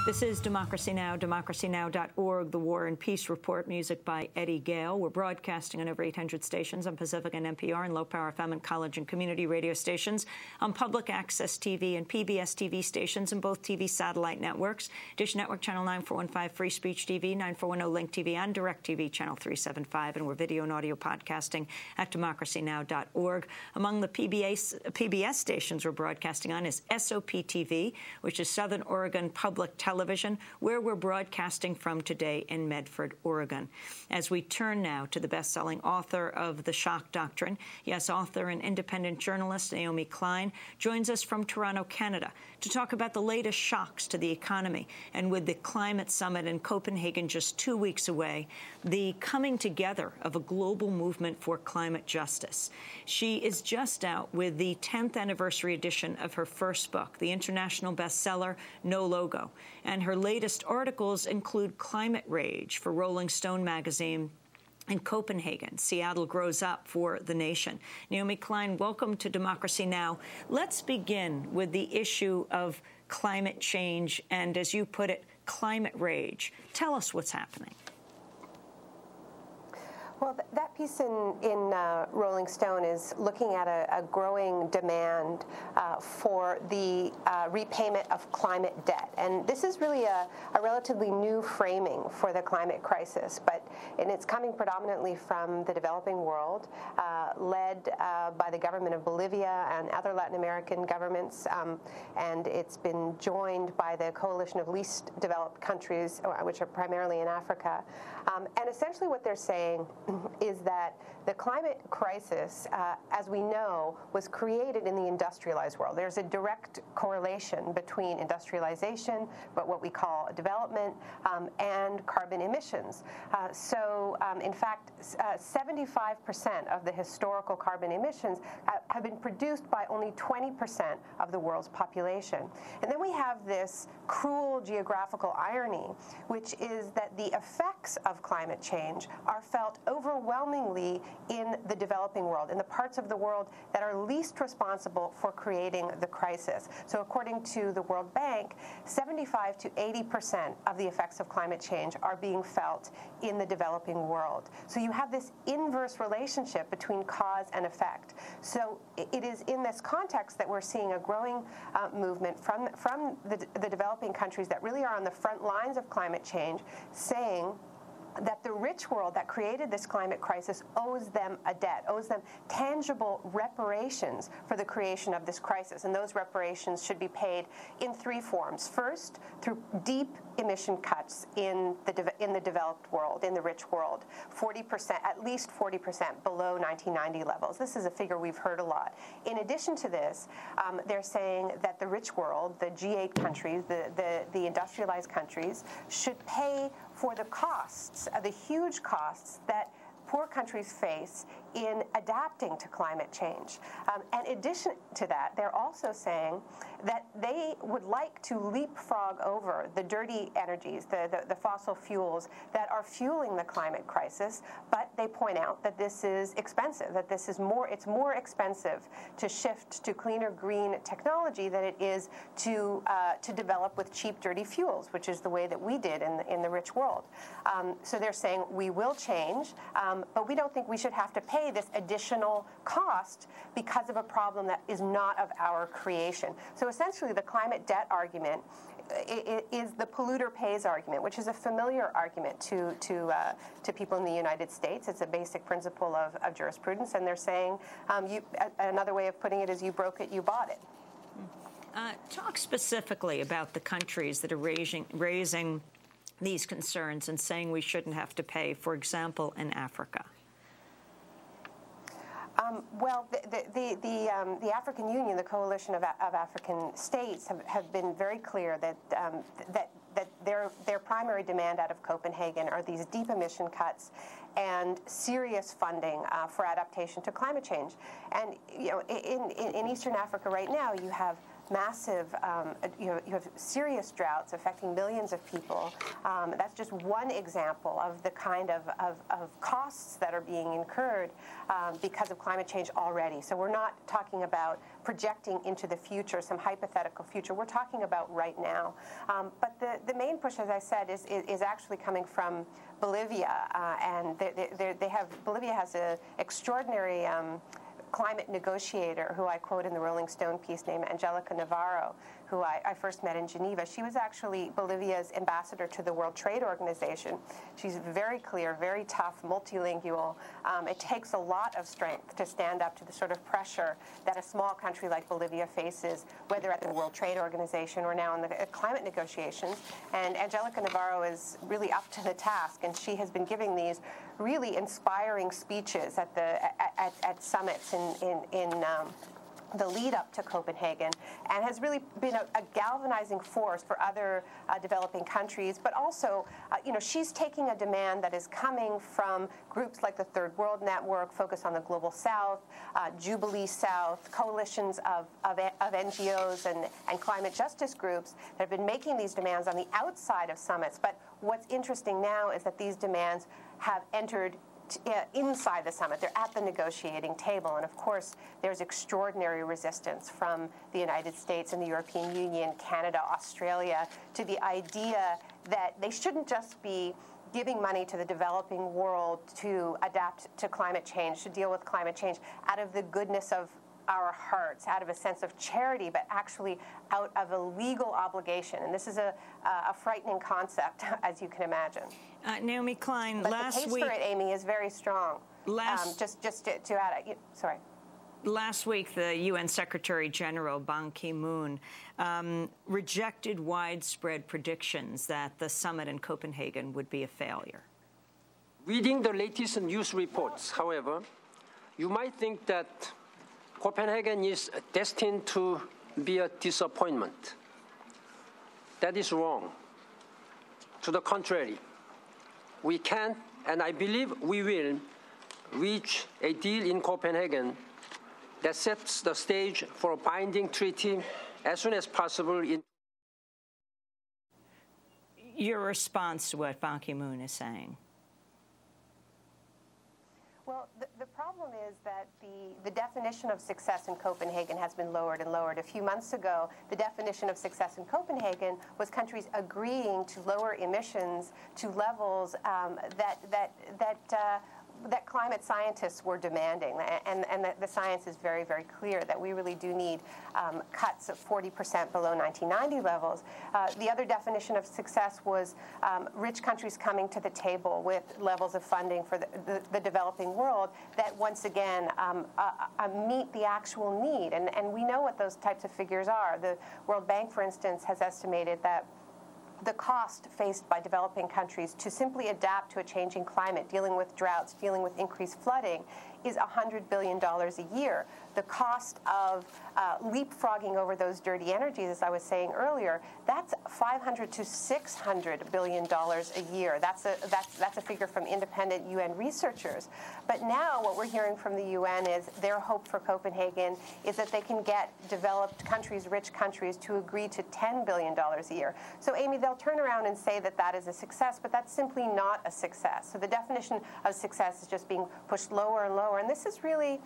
This is Democracy Now!, democracynow.org, the War and Peace Report, music by Eddie Gale. We're broadcasting on over 800 stations on Pacific and NPR and low-power FM and college and community radio stations, on public access TV and PBS TV stations and both TV satellite networks, Dish Network Channel 9415, Free Speech TV, 9410 Link TV, and DirecTV Channel 375, and we're video and audio podcasting at democracynow.org. Among the PBS stations we're broadcasting on is SOP TV, which is Southern Oregon Public Television, where we're broadcasting from today in Medford, Oregon. As we turn now to the best-selling author of The Shock Doctrine, yes, author and independent journalist Naomi Klein joins us from Toronto, Canada, to talk about the latest shocks to the economy. And with the climate summit in Copenhagen just 2 weeks away, the coming together of a global movement for climate justice. She is just out with the 10th anniversary edition of her first book, the international bestseller No Logo. And her latest articles include Climate Rage for Rolling Stone magazine and Copenhagen, Seattle Grows Up for The Nation. Naomi Klein, welcome to Democracy Now! Let's begin with the issue of climate change and, as you put it, climate rage. Tell us what's happening. Well, that piece in Rolling Stone is looking at a growing demand for the repayment of climate debt. And this is really a relatively new framing for the climate crisis, and it's coming predominantly from the developing world, led by the government of Bolivia and other Latin American governments, and it's been joined by the coalition of least developed countries, which are primarily in Africa. And essentially what they're saying is that the climate crisis, as we know, was created in the industrialized world. There's a direct correlation between industrialization, but what we call development, and carbon emissions. In fact, 75% of the historical carbon emissions have been produced by only 20% of the world's population. And then we have this cruel geographical irony, which is that the effects of climate change are felt overwhelmingly in the developing world, in the parts of the world that are least responsible for creating the crisis. So according to the World Bank, 75 to 80% of the effects of climate change are being felt in the developing world. So you have this inverse relationship between cause and effect. So it is in this context that we're seeing a growing movement from the developing countries that really are on the front lines of climate change, saying that the rich world that created this climate crisis owes them a debt, owes them tangible reparations for the creation of this crisis. And those reparations should be paid in three forms. First, through deep emission cuts in the developed world, in the rich world, 40%, at least 40% below 1990 levels. This is a figure we've heard a lot. In addition to this, they're saying that the rich world, the G8 countries, the industrialized countries, should pay for the costs, the huge costs that poor countries face in adapting to climate change. And in addition to that, they're also saying that they would like to leapfrog over the dirty energies, the fossil fuels that are fueling the climate crisis, but they point out that this is expensive, that it's more expensive to shift to cleaner green technology than it is to develop with cheap, dirty fuels, which is the way that we did in the rich world. So they're saying we will change, but we don't think we should have to pay this additional cost because of a problem that is not of our creation. So essentially the climate debt argument is the polluter pays argument, which is a familiar argument to people in the United States. It's a basic principle of jurisprudence, and they're saying, another way of putting it is you broke it, you bought it. Talk specifically about the countries that are raising these concerns and saying we shouldn't have to pay, for example, in Africa. Well, the African Union, the coalition of African states, have been very clear that their primary demand out of Copenhagen are these deep emission cuts and serious funding for adaptation to climate change. And in Eastern Africa right now, you have massive, you have serious droughts affecting millions of people. That's just one example of the kind of costs that are being incurred because of climate change already. So we're not talking about projecting into the future, some hypothetical future. We're talking about right now. But the main push, as I said, is actually coming from Bolivia, and Bolivia has an extraordinary climate negotiator who I quote in the Rolling Stone piece named Angelica Navarro, who I first met in Geneva. She was actually Bolivia's ambassador to the World Trade Organization. She's very clear, very tough, multilingual. It takes a lot of strength to stand up to the sort of pressure that a small country like Bolivia faces, whether at the World Trade Organization or now in the climate negotiations. And Angelica Navarro is really up to the task, and she has been giving these really inspiring speeches at summits in the lead up to Copenhagen, and has really been a galvanizing force for other developing countries. But also, she's taking a demand that is coming from groups like the Third World Network, Focus on the Global South, Jubilee South, coalitions of NGOs and climate justice groups that have been making these demands on the outside of summits. But what's interesting now is that these demands have entered inside the summit. They're at the negotiating table. And of course, there's extraordinary resistance from the United States and the European Union, Canada, Australia, to the idea that they shouldn't just be giving money to the developing world to adapt to climate change, to deal with climate change out of the goodness of our hearts, out of a sense of charity, but actually out of a legal obligation. And this is a frightening concept, as you can imagine. Naomi Klein, but last the case week, for it, Amy, is very strong. Just to add, sorry. Last week, the UN Secretary General Ban Ki-moon rejected widespread predictions that the summit in Copenhagen would be a failure. Reading the latest news reports, however, you might think that Copenhagen is destined to be a disappointment. That is wrong. To the contrary, we can, and I believe we will, reach a deal in Copenhagen that sets the stage for a binding treaty as soon as possible. Your response to what Ban Ki-moon is saying? Well, the problem is that the definition of success in Copenhagen has been lowered and lowered. A few months ago, the definition of success in Copenhagen was countries agreeing to lower emissions to levels that climate scientists were demanding. And the science is very, very clear that we really do need cuts of 40% below 1990 levels. The other definition of success was rich countries coming to the table with levels of funding for the developing world that once again meet the actual need. And we know what those types of figures are. The World Bank, for instance, has estimated that the cost faced by developing countries to simply adapt to a changing climate, dealing with droughts, dealing with increased flooding, is $100 billion a year. The cost of leapfrogging over those dirty energies, as I was saying earlier, that's $500 to $600 billion a year. That's a figure from independent UN researchers. But now what we're hearing from the UN is their hope for Copenhagen is that they can get developed countries, rich countries, to agree to $10 billion a year. So, Amy, they'll turn around and say that that is a success, but that's simply not a success. So the definition of success is just being pushed lower and lower. And this is really,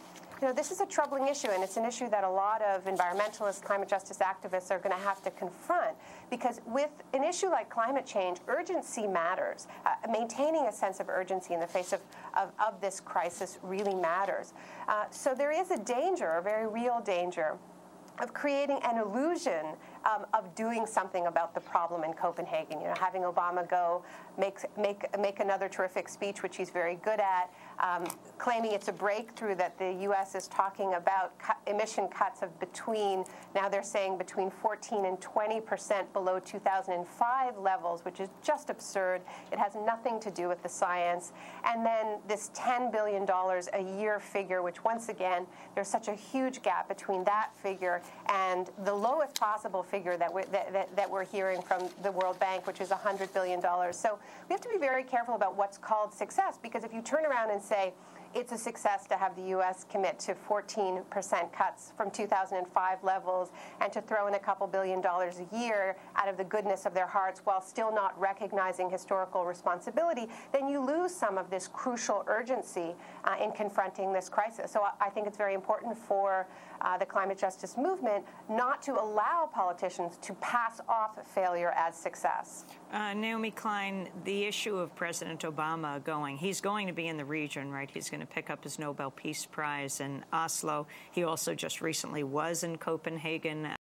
this is a troubling issue, and it's an issue that a lot of environmentalists, climate justice activists are going to have to confront, because with an issue like climate change, urgency matters. Maintaining a sense of urgency in the face of this crisis really matters. So there is a danger, a very real danger, of creating an illusion of doing something about the problem in Copenhagen. Having Obama go make another terrific speech, which he's very good at, claiming it's a breakthrough that the U.S. is talking about emission cuts of now they're saying between 14 and 20% below 2005 levels, which is just absurd. It has nothing to do with the science. And then this $10 billion a year figure, which once again, there's such a huge gap between that figure and the lowest possible figure that we're hearing from the World Bank, which is $100 billion. So we have to be very careful about what's called success, because if you turn around and say, it's a success to have the U.S. commit to 14% cuts from 2005 levels and to throw in a couple $2 billion a year out of the goodness of their hearts while still not recognizing historical responsibility, then you lose some of this crucial urgency in confronting this crisis. So I think it's very important for the climate justice movement not to allow politicians to pass off failure as success. Naomi Klein, the issue of President Obama he's going to be in the region, right? He's going to pick up his Nobel Peace Prize in Oslo. He also just recently was in Copenhagen.